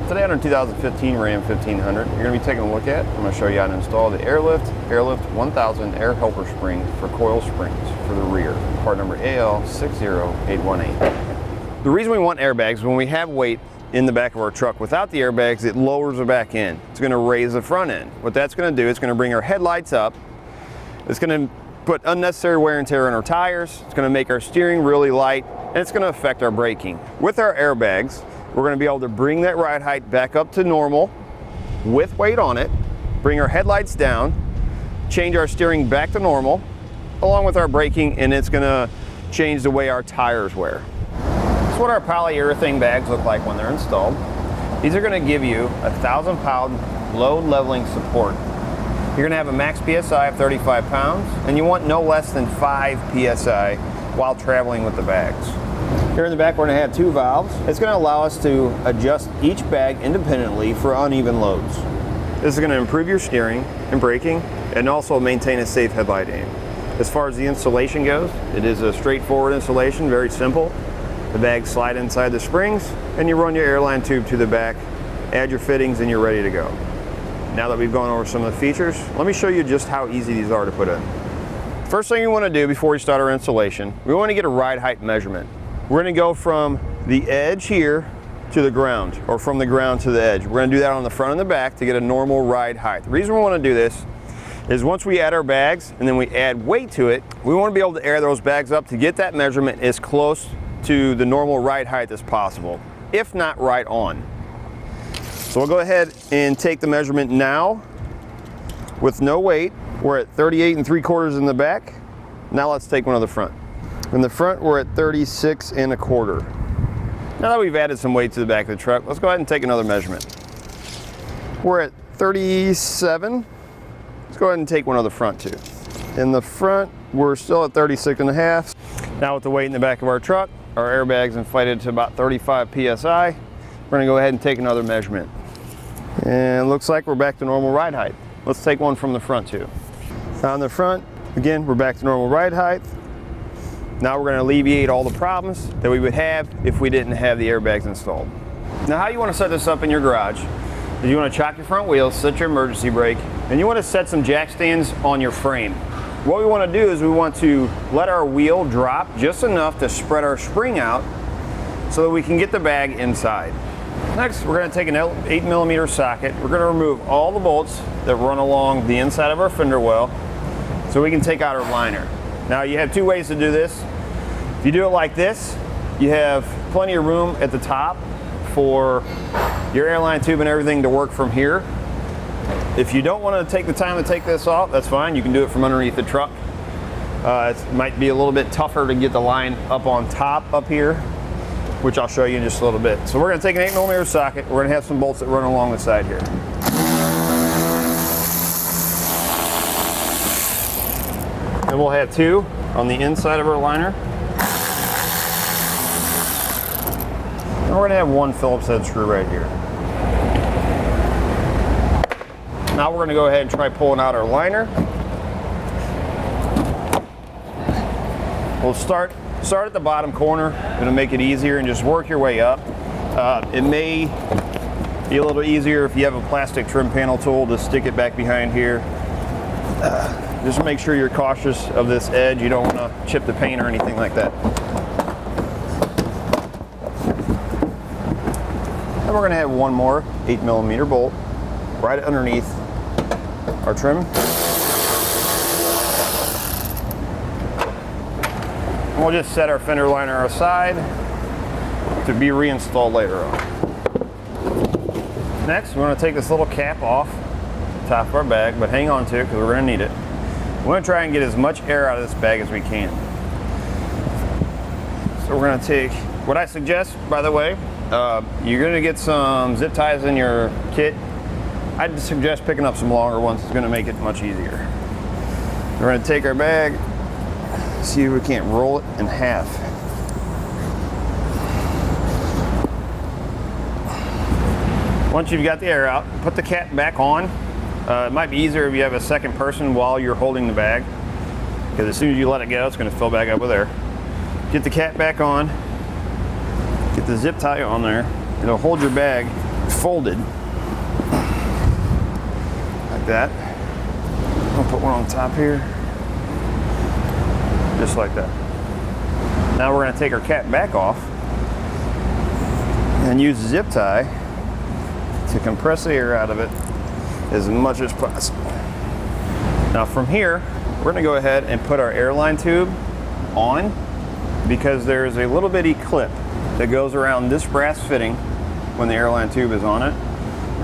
Today on our 2015 Ram 1500, you're going to be taking a look at, I'm going to show you how to install the Air Lift AirLift 1000 air helper spring for Coil Springs for the rear, part number AL60818. The reason we want airbags, when we have weight in the back of our truck, without the airbags, it lowers the back end. It's going to raise the front end. What that's going to do, it's going to bring our headlights up. It's going to put unnecessary wear and tear on our tires. It's going to make our steering really light, and it's going to affect our braking. With our airbags, we're going to be able to bring that ride height back up to normal with weight on it, bring our headlights down, change our steering back to normal, along with our braking, and it's going to change the way our tires wear. That's what our polyurethane bags look like when they're installed. These are going to give you a 1,000-pound load leveling support. You're going to have a max PSI of 35 pounds, and you want no less than 5 PSI while traveling with the bags. Here in the back, we're going to have 2 valves. It's going to allow us to adjust each bag independently for uneven loads. This is going to improve your steering and braking, and also maintain a safe headlight aim. As far as the installation goes, it is a straightforward installation, very simple. The bags slide inside the springs, and you run your Airline tube to the back, add your fittings, and you're ready to go. Now that we've gone over some of the features, let me show you just how easy these are to put in. First thing you want to do before we start our installation, we want to get a ride height measurement. We're going to go from the edge here to the ground, or from the ground to the edge. We're going to do that on the front and the back to get a normal ride height. The reason we want to do this is once we add our bags and then we add weight to it, we want to be able to air those bags up to get that measurement as close to the normal ride height as possible, if not right on. So we'll go ahead and take the measurement now with no weight. We're at 38 3/4 in the back. Now let's take one to the front. In the front, we're at 36 1/4. Now that we've added some weight to the back of the truck, let's go ahead and take another measurement. We're at 37. Let's go ahead and take one to the front too. In the front, we're still at 36 1/2. Now with the weight in the back of our truck, our airbags inflated to about 35 PSI. We're gonna go ahead and take another measurement. And it looks like we're back to normal ride height. Let's take one from the front too. On the front, again, we're back to normal ride height. Now we're gonna alleviate all the problems that we would have if we didn't have the airbags installed. Now how you wanna set this up in your garage is you wanna chock your front wheels, set your emergency brake, and you wanna set some jack stands on your frame. What we wanna do is we want to let our wheel drop just enough to spread our spring out so that we can get the bag inside. Next, we're going to take an 8mm socket. We're going to remove all the bolts that run along the inside of our fender well so we can take out our liner. Now you have 2 ways to do this. If you do it like this, you have plenty of room at the top for your Airline tube and everything to work from here. If you don't want to take the time to take this off, that's fine. You can do it from underneath the truck. It might be a little bit tougher to get the line up on top up here, which I'll show you in just a little bit. So we're going to take an 8mm socket. We're going to have some bolts that run along the side here. And we'll have 2 on the inside of our liner. And we're going to have 1 Phillips head screw right here. Now we're going to go ahead and try pulling out our liner. We'll start at the bottom corner. It'll make it easier, and just work your way up. It may be a little easier if you have a plastic trim panel tool to stick it back behind here. Just make sure you're cautious of this edge. You don't want to chip the paint or anything like that. And we're going to have 1 more 8mm bolt right underneath our trim. And we'll just set our fender liner aside to be reinstalled later on. Next, we're going to take this little cap off the top of our bag, but hang on to it because we're going to need it. We're going to try and get as much air out of this bag as we can. So we're going to take, what I suggest, by the way, you're going to get some zip ties in your kit. I'd suggest picking up some longer ones. It's going to make it much easier. We're going to take our bag, see if we can't roll it in half. Once you've got the air out, put the cap back on. It might be easier if you have a second person while you're holding the bag, because as soon as you let it go, it's going to fill back up with air. Get the cap back on, get the zip tie on there. It'll hold your bag folded like that. I'll put one on top here, just like that. Now we're going to take our cap back off and use the zip tie to compress the air out of it as much as possible. Now from here, we're going to go ahead and put our airline tube on, because there's a little bitty clip that goes around this brass fitting when the airline tube is on it.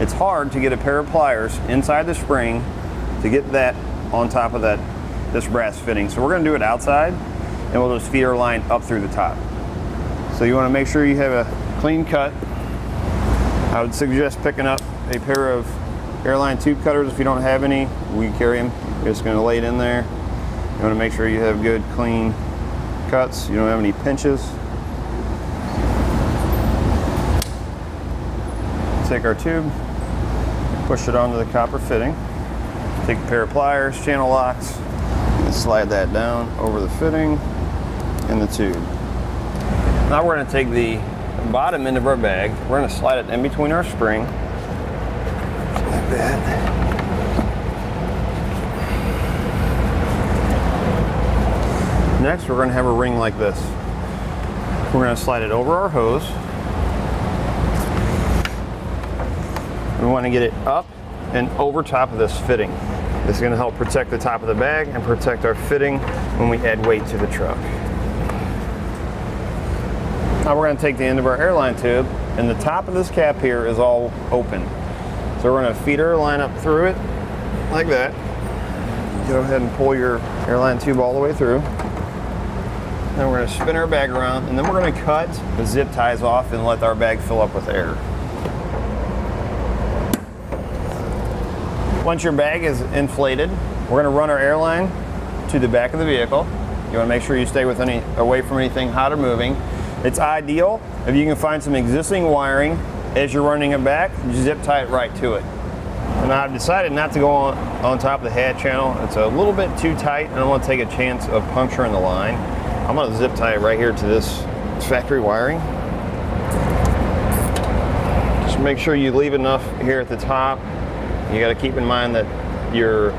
It's hard to get a pair of pliers inside the spring to get that on top of this brass fitting. So we're going to do it outside, and we'll just feed our line up through the top. So you want to make sure you have a clean cut. I would suggest picking up a pair of airline tube cutters. If you don't have any, we carry them. You're just going to lay it in there. You want to make sure you have good clean cuts. You don't have any pinches. Take our tube, push it onto the copper fitting. Take a pair of pliers, Channellocks, and slide that down over the fitting and the tube. Now we're going to take the bottom end of our bag, we're going to slide it in between our spring, like that. Next, we're going to have a ring like this. We're going to slide it over our hose. We want to get it up and over top of this fitting. This is going to help protect the top of the bag and protect our fitting when we add weight to the truck. Now we're going to take the end of our airline tube, and the top of this cap here is all open. So we're going to feed our line up through it like that. Go ahead and pull your airline tube all the way through. Then we're going to spin our bag around, and then we're going to cut the zip ties off and let our bag fill up with air. Once your bag is inflated, we're going to run our airline to the back of the vehicle. You want to make sure you stay away from anything hot or moving. It's ideal if you can find some existing wiring as you're running it back, you zip tie it right to it. And I've decided not to go on top of the head channel. It's a little bit too tight, and I want to take a chance of puncturing the line. I'm going to zip tie it right here to this factory wiring. Just make sure you leave enough here at the top. You got to keep in mind that your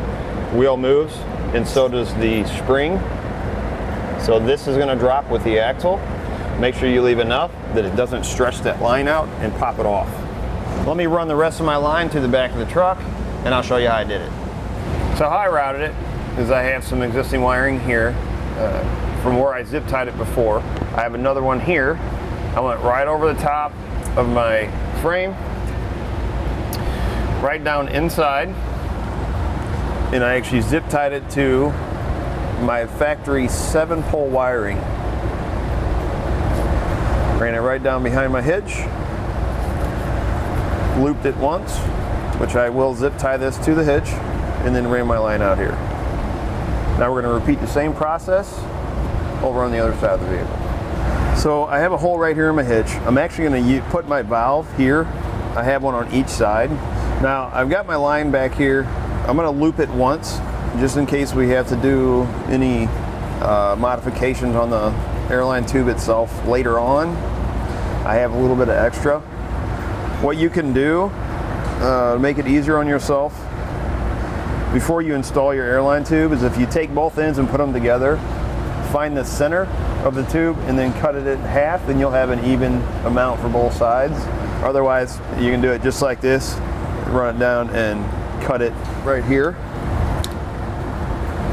wheel moves, and so does the spring. So this is going to drop with the axle. Make sure you leave enough that it doesn't stretch that line out and pop it off. Let me run the rest of my line to the back of the truck, and I'll show you how I did it. So how I routed it is I have some existing wiring here from where I zip tied it before. I have another one here. I went right over the top of my frame, right down inside, and I actually zip tied it to my factory 7-pole wiring. Ran it right down behind my hitch, looped it once, which I will zip tie this to the hitch, and then ran my line out here. Now we're going to repeat the same process over on the other side of the vehicle. So I have a hole right here in my hitch. I'm actually going to put my valve here. I have one on each side. Now I've got my line back here. I'm going to loop it once just in case we have to do any modifications on the airline tube itself later on. I have a little bit of extra. What you can do to make it easier on yourself before you install your airline tube is if you take both ends and put them together, find the center of the tube and then cut it in half, then you'll have an even amount for both sides. Otherwise, you can do it just like this, run it down and cut it right here.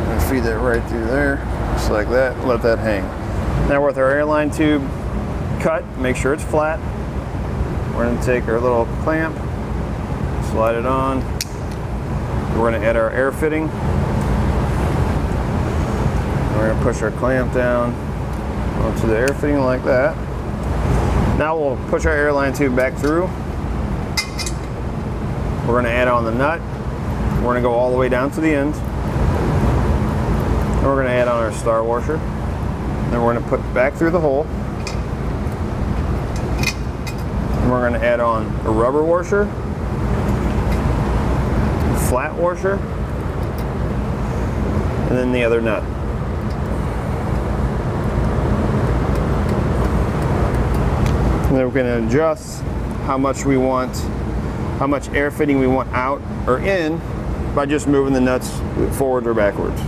And feed that right through there, just like that, let that hang. Now with our airline tube cut, make sure it's flat. We're going to take our little clamp, slide it on. We're going to add our air fitting. We're going to push our clamp down onto the air fitting like that. Now we'll push our airline tube back through. We're going to add on the nut. We're going to go all the way down to the end. And we're going to add on our star washer. Then we're going to put back through the hole. And we're going to add on a rubber washer, flat washer, and then the other nut. And then we're going to adjust how much we want how much air fitting we want out or in by just moving the nuts forward or backwards.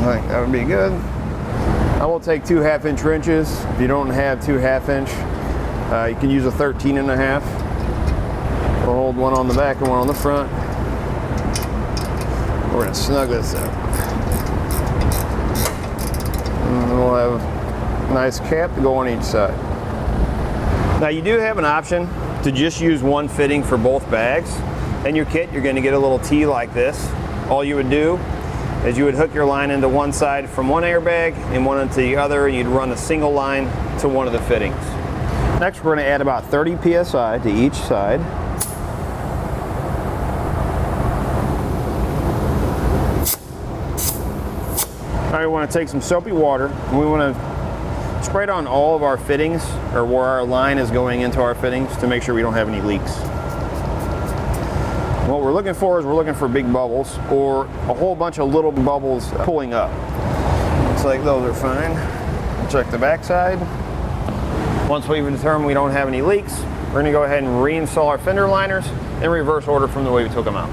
I think that would be good. I will take 2 1/2-inch wrenches. If you don't have 2 1/2-inch, you can use a 13.5. We'll hold one on the back and one on the front. We're going to snug this up. And we'll have a nice cap to go on each side. Now you do have an option to just use one fitting for both bags. In your kit, you're going to get a little T like this. All you would do is you would hook your line into one side from one airbag and one into the other, and you'd run a single line to one of the fittings. Next, we're going to add about 30 psi to each side. Now we want to take some soapy water and we want to spray it on all of our fittings, or where our line is going into our fittings, to make sure we don't have any leaks. What we're looking for is we're looking for big bubbles or a whole bunch of little bubbles pulling up. Looks like those are fine. Check the back side. Once we've determined we don't have any leaks, we're going to go ahead and reinstall our fender liners in reverse order from the way we took them out.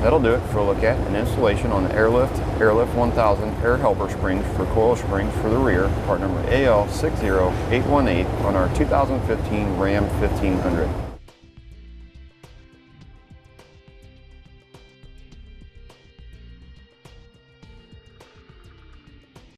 That'll do it for a look at an installation on the Air Lift AirLift 1000 air helper springs for coil springs for the rear, part number AL60818 on our 2015 Ram 1500.